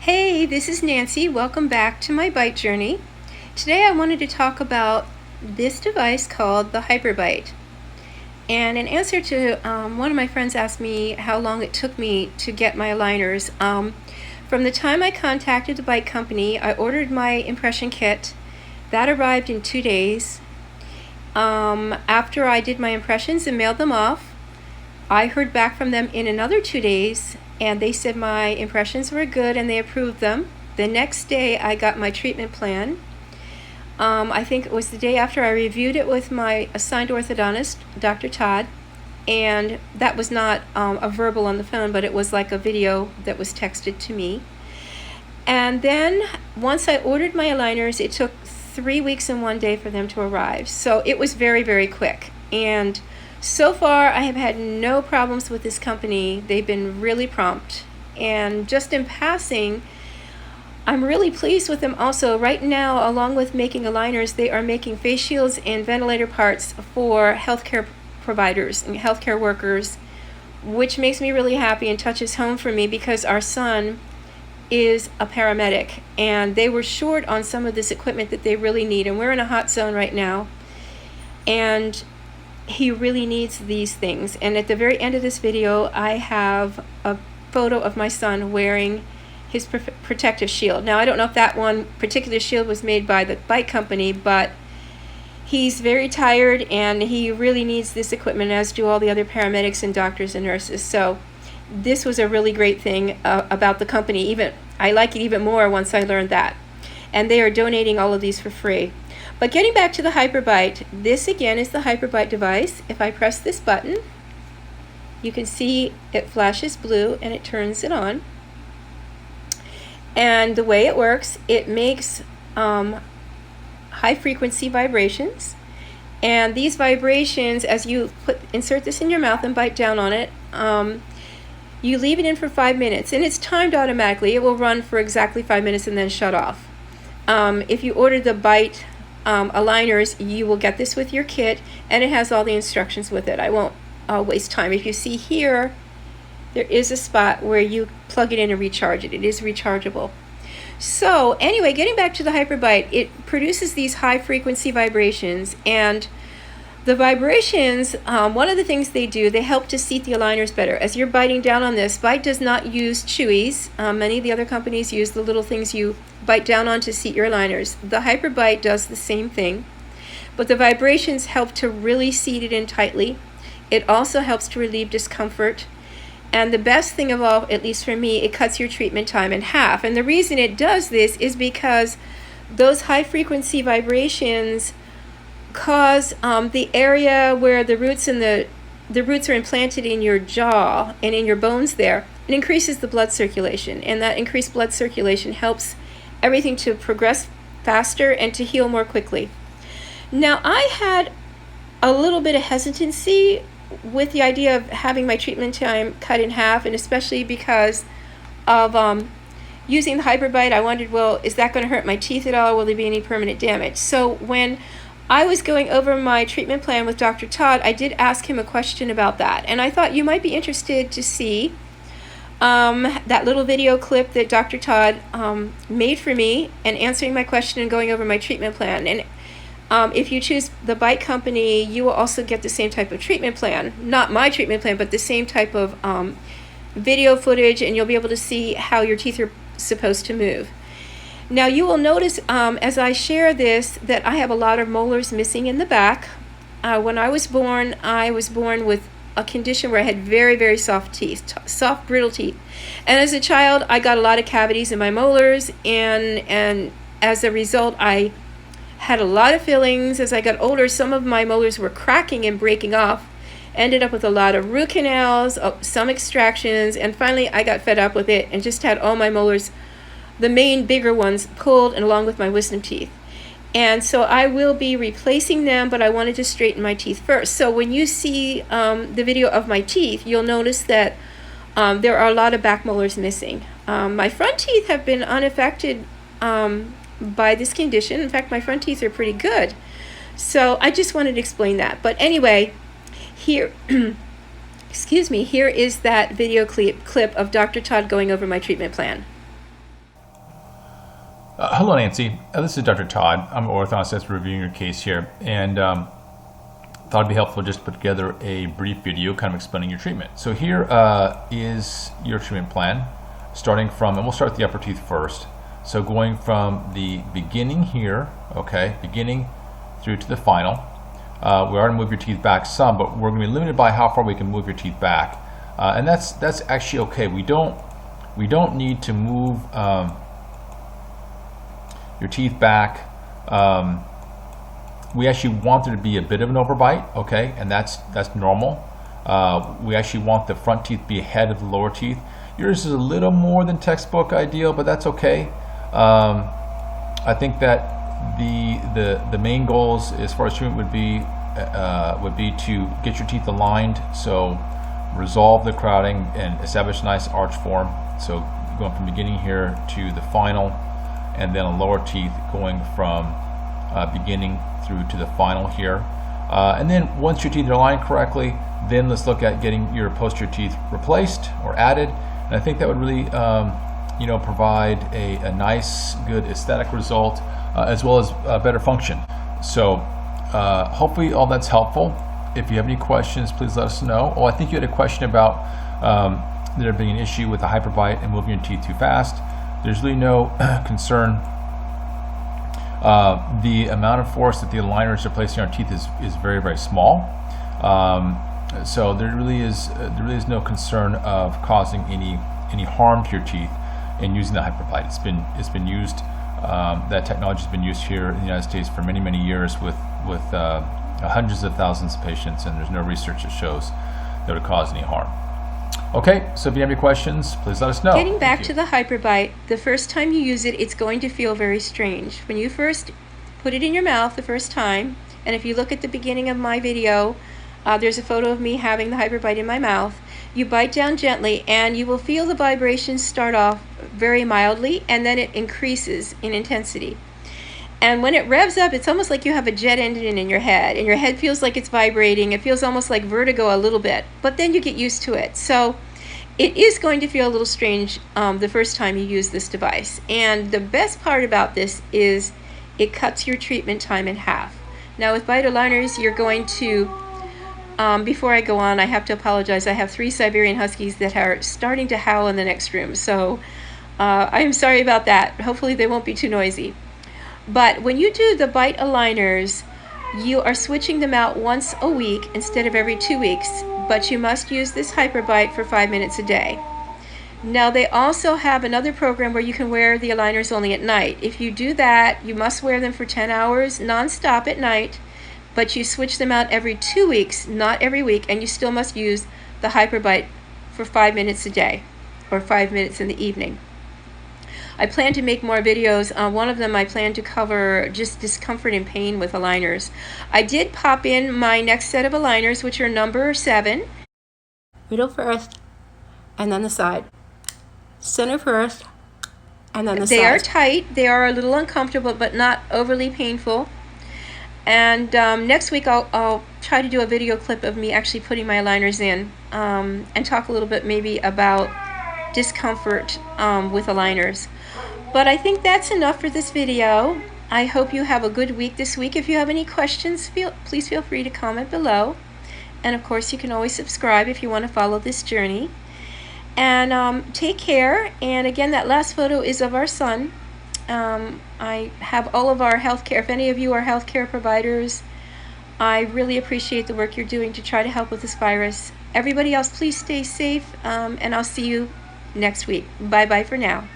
Hey, this is Nancy. Welcome back to my bite journey. Today I wanted to talk about this device called the HyperByte. And in answer to one of my friends asked me how long it took me to get my aligners. From the time I contacted the bike company, I ordered my impression kit. That arrived in 2 days. After I did my impressions and mailed them off, I heard back from them in another 2 days, and they said my impressions were good and they approved them. The next day I got my treatment plan. I think it was the day after I reviewed it with my assigned orthodontist, Dr. Todd, and that was not a verbal on the phone, but it was like a video that was texted to me. And then once I ordered my aligners, it took 3 weeks and 1 day for them to arrive. So it was very, very quick. And so far, I have had no problems with this company. They've been really prompt. And just in passing, I'm really pleased with them also. Right now, along with making aligners, they are making face shields and ventilator parts for healthcare providers and healthcare workers, which makes me really happy and touches home for me because our son is a paramedic and they were short on some of this equipment that they really need. And we're in a hot zone right now. And he really needs these things. And at the very end of this video, I have a photo of my son wearing his protective shield. Now, I don't know if that one particular shield was made by the bike company, but he's very tired and he really needs this equipment, as do all the other paramedics and doctors and nurses. So this was a really great thing about the company. Even I like it even more once I learned that. And they are donating all of these for free. But getting back to the HyperByte, this again is the HyperByte device. If I press this button, you can see it flashes blue and it turns it on. And the way it works, it makes high frequency vibrations. And these vibrations, as you insert this in your mouth and bite down on it, you leave it in for 5 minutes. And it's timed automatically. It will run for exactly 5 minutes and then shut off. If you order the Byte aligners, you will get this with your kit, and it has all the instructions with it. I won't waste time. If you see here, there is a spot where you plug it in and recharge it. It is rechargeable. So anyway, getting back to the HyperByte, it produces these high frequency vibrations, and the vibrations, one of the things they do, they help to seat the aligners better. As you're biting down on this, Byte does not use chewies. Many of the other companies use the little things you bite down on to seat your aligners. The HyperByte does the same thing, but the vibrations help to really seat it in tightly. It also helps to relieve discomfort. And the best thing of all, at least for me, it cuts your treatment time in half. And the reason it does this is because those high frequency vibrations cause the area where the roots and the roots are implanted in your jaw and in your bones there, it increases the blood circulation, and that increased blood circulation helps everything to progress faster and to heal more quickly. Now, I had a little bit of hesitancy with the idea of having my treatment time cut in half, and especially because of using the HyperByte. I wondered, well, is that going to hurt my teeth at all? Will there be any permanent damage? So when I was going over my treatment plan with Dr. Todd, I did ask him a question about that, and I thought you might be interested to see that little video clip that Dr. Todd made for me and answering my question and going over my treatment plan. And if you choose the bike company, you will also get the same type of treatment plan. Not my treatment plan, but the same type of video footage, and you'll be able to see how your teeth are supposed to move. Now, you will notice as I share this that I have a lot of molars missing in the back. When I was born with a condition where I had very, very soft teeth, soft, brittle teeth. And as a child, I got a lot of cavities in my molars, and as a result, I had a lot of fillings. As I got older, some of my molars were cracking and breaking off. Ended up with a lot of root canals, some extractions, and finally I got fed up with it and just had all my molars, the main bigger ones, pulled, and along with my wisdom teeth. And so I will be replacing them, but I wanted to straighten my teeth first. So when you see the video of my teeth, you'll notice that there are a lot of back molars missing. My front teeth have been unaffected by this condition. In fact, my front teeth are pretty good. So I just wanted to explain that. But anyway, here, excuse me, here is that video clip of Dr. Todd going over my treatment plan. Hello, Nancy. This is Dr. Todd. I'm an orthodontist that's reviewing your case here, and thought it'd be helpful just to put together a brief video kind of explaining your treatment. So here is your treatment plan, starting from, and we'll start with the upper teeth first. So going from the beginning here, okay, beginning through to the final. We are going to move your teeth back some, but we're going to be limited by how far we can move your teeth back, and that's actually okay. We don't need to move your teeth back. We actually want there to be a bit of an overbite, okay, and that's normal. We actually want the front teeth to be ahead of the lower teeth. Yours is a little more than textbook ideal, but that's okay. I think that the main goals as far as treatment would be to get your teeth aligned, so resolve the crowding and establish a nice arch form. So going from beginning here to the final, and then on lower teeth going from beginning through to the final here. And then once your teeth are aligned correctly, then let's look at getting your posterior teeth replaced or added. And I think that would really provide a nice, good aesthetic result, as well as better function. So hopefully all that's helpful. If you have any questions, please let us know. Oh, I think you had a question about there being an issue with the HyperByte and moving your teeth too fast. There's really no concern. The amount of force that the aligners are placing on our teeth is very, very small. So there really is no concern of causing any harm to your teeth in using the HyperByte. It's been used. That technology has been used here in the United States for many, many years with hundreds of thousands of patients, and there's no research that shows that it would cause any harm. Okay, so if you have any questions, please let us know. Getting back to the HyperByte, the first time you use it, it's going to feel very strange. When you first put it in your mouth the first time, and if you look at the beginning of my video, there's a photo of me having the HyperByte in my mouth. You bite down gently, and you will feel the vibrations start off very mildly, and then it increases in intensity. And when it revs up, it's almost like you have a jet engine in your head, and your head feels like it's vibrating. It feels almost like vertigo a little bit, but then you get used to it. So it is going to feel a little strange the first time you use this device. And the best part about this is it cuts your treatment time in half. Now with Byte aligners, you're going to, before I go on, I have to apologize. I have 3 Siberian Huskies that are starting to howl in the next room. So I'm sorry about that. Hopefully they won't be too noisy. But when you do the Byte aligners, you are switching them out once a week instead of every 2 weeks, but you must use this HyperByte for 5 minutes a day. Now they also have another program where you can wear the aligners only at night. If you do that, you must wear them for 10 hours non-stop at night, but you switch them out every 2 weeks, not every week, and you still must use the HyperByte for 5 minutes a day, or 5 minutes in the evening. I plan to make more videos. One of them I plan to cover just discomfort and pain with aligners. I did pop in my next set of aligners, which are number 7. Middle first, and then the side. Center first, and then the side. They are tight. They are a little uncomfortable, but not overly painful. And next week I'll try to do a video clip of me actually putting my aligners in, and talk a little bit maybe about discomfort with aligners. But I think that's enough for this video. I hope you have a good week this week. If you have any questions, please feel free to comment below. And of course, you can always subscribe if you want to follow this journey. And take care. And again, that last photo is of our son. I have all of our healthcare. If any of you are healthcare providers, I really appreciate the work you're doing to try to help with this virus. Everybody else, please stay safe, and I'll see you next week. Bye-bye for now.